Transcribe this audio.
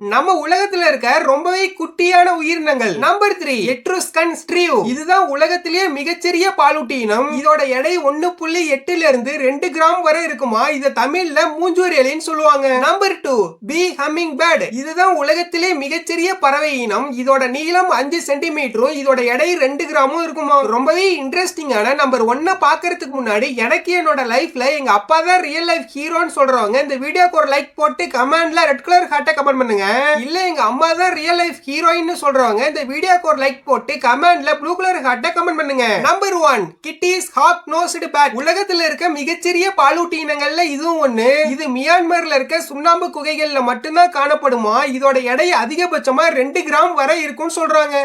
நம்ம உலகத்துல இருக்க ரொம்பவே குட்டியான உயிரினங்கள். நம்பர் 3 எட்ருஸ்கன் ஸ்ட்ரீவ். இதுதான் உலகத்திலேயே மிகச்சிறிய பாலூட்டி இனம். இதோட எடை 1.8 இருந்து 2 கிராம் வரை இருக்குமா. இத தமிழ்ல மூஞ்சூர் எலின்னு சொல்லுவாங்க. Number 2 bee hummingbird. இதுதான் உலகத்திலே மிகச்சிறிய பறவை இனம். இதோட நீளம் 5 சென்டிமீட்டரும் இதோட எடை 2 கிராமும் இருக்குமா. ரொம்பவே இன்ட்ரெஸ்டிங்கான நம்பர் 1 பாக்குறதுக்கு முன்னாடி எனக்கு என்னோட லைஃப்ல எங்க அப்பா தான் ரியல் லைஃப் ஹீரோன்னு சொல்றவங்க இந்த வீடியோக்கு ஒரு லைக் போட்டு கமெண்ட்ல ரெட் கலர் ஹார்ட்டை கமெண்ட் பண்ணுங்க. இல்ல எங்க அம்மா தான் ரியல் லைஃப் ஹீரோயின் சொல்றவங்க இந்த வீடியோக்கு ஒரு லைக் போட்டு கமெண்ட்ல ப்ளூ கலர் ஹார்ட்டை கமெண்ட் பண்ணுங்க. Number 1 Kitti's hog nosed bat. உலகத்துல இருக்க மிகச்சிறிய பாலூட்டி இனங்கள்ல இதுவும் ஒண்ணு. இது மியான்மர்ல இருக்க சுண்ணாம்பு குகைகள்ல மட்டும்தான் காணப்படுமா. இதோட எடை அதிகபட்சமா 2 கிராம் வரை இருக்கும்னு சொல்றாங்க.